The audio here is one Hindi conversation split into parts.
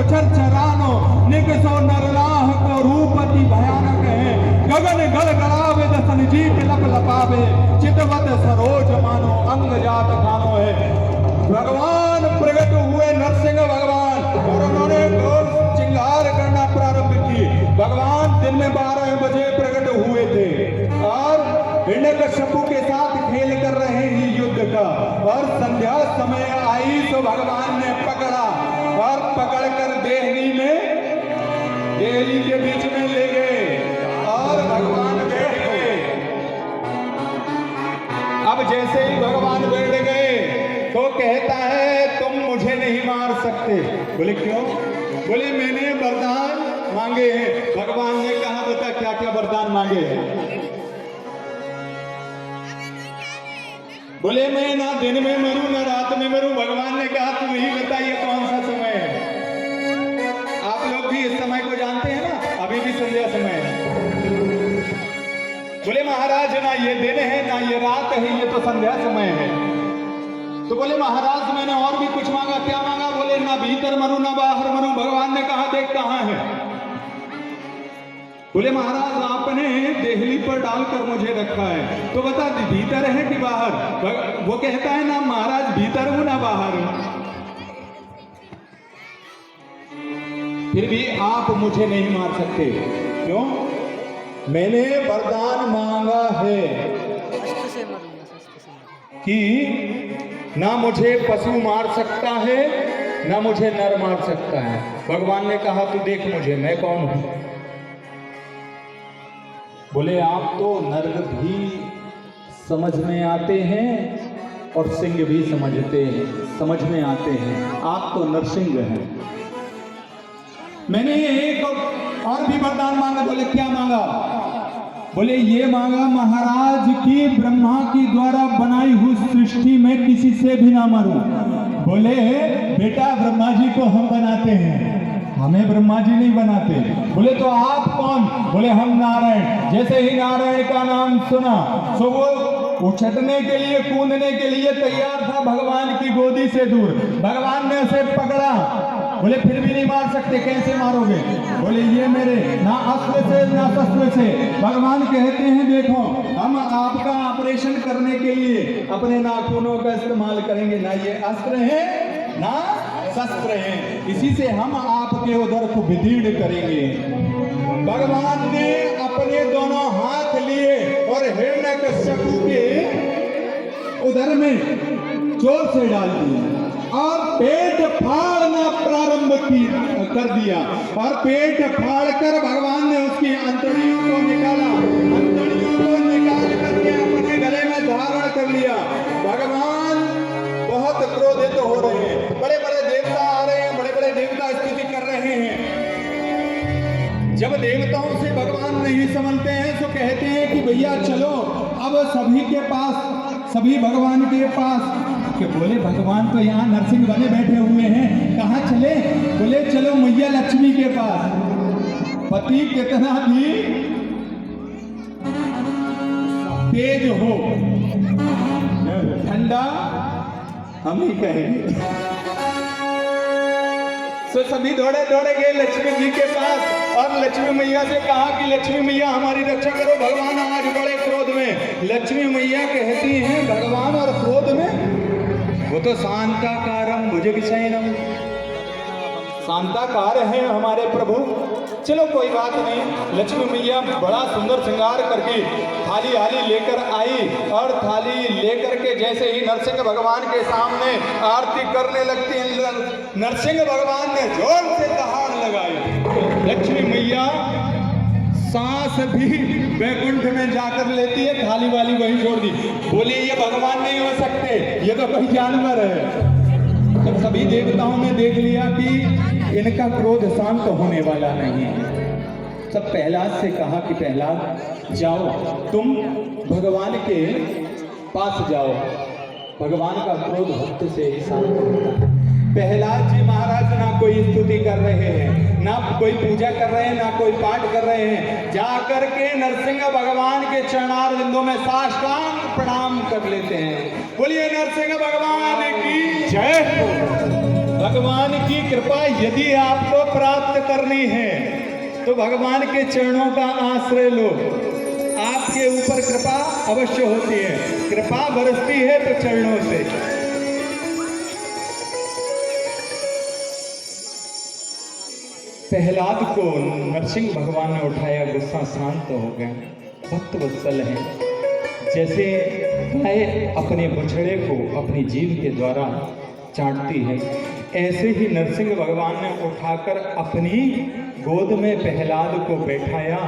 प्रचर चरानो निकसो नरनाह को रूपति भयानक है। गगन गल गड़ावे दसन जीत लप लपावे चितवत सरोज मानो अंग जात खानो है। भगवान प्रकट हुए नरसिंह भगवान और उन्होंने घोर चिंगार करना प्रारंभ की। भगवान दिन में 12 बजे प्रकट हुए थे और हिरण्यकश्यपु के साथ खेल कर रहे हैं युद्ध का। और संध्या समय आई तो भगवान ने पकड़ा और पकड़कर देहली के बीच में ले गए और भगवान बैठ गए। अब जैसे ही भगवान बैठ गए तो कहता है तुम मुझे नहीं मार सकते। बोले क्यों? बोले मैंने वरदान मांगे हैं। भगवान ने कहा बता क्या क्या वरदान मांगे हैं? बोले मैं ना दिन में मरूं ना रात में मरूं। भगवान ने कहा तुम ही बताइए कौन सा समय है। आप लोग भी इस समय को जानते हैं ना, अभी भी संध्या समय है। बोले महाराज ना ये दिन है ना ये रात है, ये तो संध्या समय है। तो बोले महाराज मैंने और भी कुछ मांगा। क्या मांगा? बोले ना भीतर मरूं ना बाहर मरूं। भगवान ने कहा देख कहां है। बोले महाराज आपने देहली पर डालकर मुझे रखा है तो बता भीतर है कि बाहर? वो कहता है ना महाराज भीतर हूं ना बाहर हूं। फिर भी आप मुझे नहीं मार सकते। क्यों? मैंने वरदान मांगा है कि ना मुझे पशु मार सकता है ना मुझे नर मार सकता है। भगवान ने कहा तू देख मुझे मैं कौन हूं। बोले आप तो नर भी समझ में आते हैं और सिंह भी समझ में आते हैं। आप तो नरसिंह हैं। मैंने एक और भी वरदान मांगा। बोले क्या मांगा? बोले ये मांगा महाराज की ब्रह्मा की द्वारा बनाई हुई सृष्टि में किसी से भी ना मरूं। बोले बेटा ब्रह्मा जी को हम बनाते हैं, हमें ब्रह्मा जी नहीं बनाते। बोले तो आप कौन? बोले हम नारायण। जैसे ही नारायण का नाम सुना तो वो उछटने के लिए कूदने के लिए तैयार था भगवान की गोदी से दूर। भगवान ने उसे पकड़ा। बोले फिर भी नहीं मार सकते। कैसे मारोगे? बोले ये मेरे ना अस्त्र से ना शस्त्र से। भगवान कहते हैं देखो हम आपका ऑपरेशन करने के लिए अपने नाखूनों का इस्तेमाल करेंगे। ना ये अस्त्र है ना शस्त्र है, इसी से हम आपके उदर को विदीर्ण करेंगे। भगवान ने अपने दोनों हाथ लिए और हिरण्यकश्यपु के उदर में जोर से डाल दिया और पेट फाड़ना प्रारंभ कर दिया। और पेट फाड़कर भगवान ने उसकी अंतड़ियों को निकाला। अंतड़ियों को निकाल करके अपने गले में धारण कर लिया। भगवान बहुत क्रोधित हो रहे हैं। बड़े बड़े देवता आ रहे हैं, बड़े बड़े देवता स्तुति कर रहे हैं। जब देवताओं से भगवान नहीं समझते हैं तो कहते हैं कि भैया चलो अब सभी के पास, सभी भगवान के पास। कि बोले भगवान तो यहाँ नरसिंह बने बैठे हुए हैं, कहाँ चले? बोले चलो मैया लक्ष्मी के पास। पति कितना भी तेज हो ठंडा हम ही कहेंगे। तो सभी दौड़े दौड़े गए लक्ष्मी जी के पास और लक्ष्मी मैया से कहा कि लक्ष्मी मैया हमारी रक्षा करो, भगवान आज बड़े क्रोध में। लक्ष्मी मैया कहती हैं भगवान और क्रोध में? वो तो शांताकारम भुजगशयनम, शांताकार है हमारे प्रभु। चलो कोई बात नहीं। लक्ष्मी मैया बड़ा सुंदर श्रृंगार करके थाली हाली लेकर आई और थाली लेकर के जैसे ही नरसिंह भगवान के सामने आरती करने लगती हैं, नरसिंह भगवान ने जोर से दहाड़ लगाई। लक्ष्मी मैया सांस भी वैकुंठ में जाकर लेती है, थाली वाली वहीं छोड़ दी। बोले ये भगवान नहीं हो सकते, ये तो कोई जानवर है। जब सभी देवताओं ने देख लिया कि इनका क्रोध शांत होने वाला नहीं है, सब प्रहलाद से कहा कि प्रहलाद जाओ तुम भगवान के पास जाओ, भगवान का क्रोध भक्त से ही शांत होता है। प्रहलाद जी महाराज ना कोई स्तुति कर रहे हैं, ना कोई पूजा कर रहे हैं, ना कोई पाठ कर रहे हैं, जाकर के नरसिंह भगवान के चरणार बिंदु में साष्टांग प्रणाम कर लेते हैं। बोलिए नरसिंह भगवान की जय। भगवान की कृपा यदि आपको प्राप्त करनी है तो भगवान के चरणों का आश्रय लो। आपके ऊपर कृपा अवश्य होती है, कृपा बरसती है तो चरणों से। प्रहलाद को नरसिंह भगवान ने उठाया, गुस्सा शांत हो गया। भक्त वत्सल है, जैसे गाय अपने बछड़े को अपनी जीभ के द्वारा चाटती है, ऐसे ही नरसिंह भगवान ने उठाकर अपनी गोद में प्रहलाद को बैठाया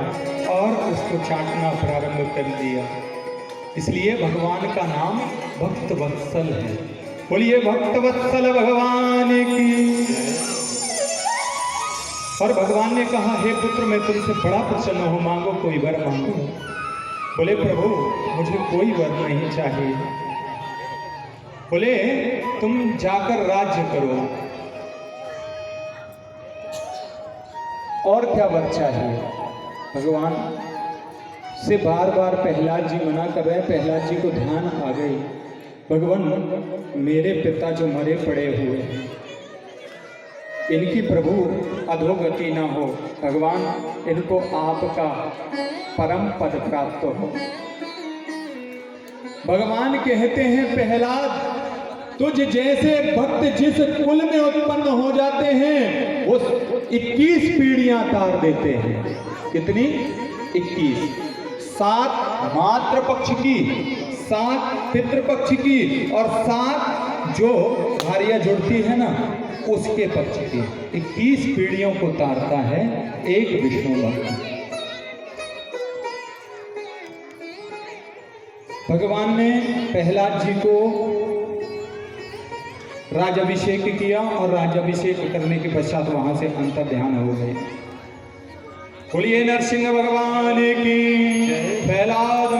और उसको चाटना प्रारंभ कर दिया। इसलिए भगवान का नाम भक्त वत्सल है। बोलिए भक्त वत्सल भगवान की। और भगवान ने कहा, हे पुत्र मैं तुमसे बड़ा प्रसन्न हूं, मांगो कोई वर मांगो। बोले प्रभु मुझे कोई वर नहीं चाहिए। बोले तुम जाकर राज्य करो। और क्या वर चाहिए? भगवान से बार बार प्रहलाद जी मना कर रहे हैं। प्रहलाद जी को ध्यान आ गई, भगवान मेरे पिता जो मरे पड़े हुए हैं, इनकी प्रभु अधोगति ना हो, भगवान इनको आपका परम पद प्राप्त हो। भगवान कहते हैं प्रहलाद तुझ जैसे भक्त जिस कुल में उत्पन्न हो जाते हैं वो 21 पीढ़ियां तार देते हैं। कितनी? 21। 7 मातृ पक्ष की, 7 पितृपक्ष की और 7 जो भारिया जुड़ती है ना उसके पक्ष की। 21 पीढ़ियों को तारता है एक विष्णु भक्त। भगवान ने प्रहलाद जी को राजाभिषेक किया और राजाभिषेक करने के पश्चात वहां से अंतर ध्यान हो गए। बोलिए नरसिंह भगवान की। प्रहलाद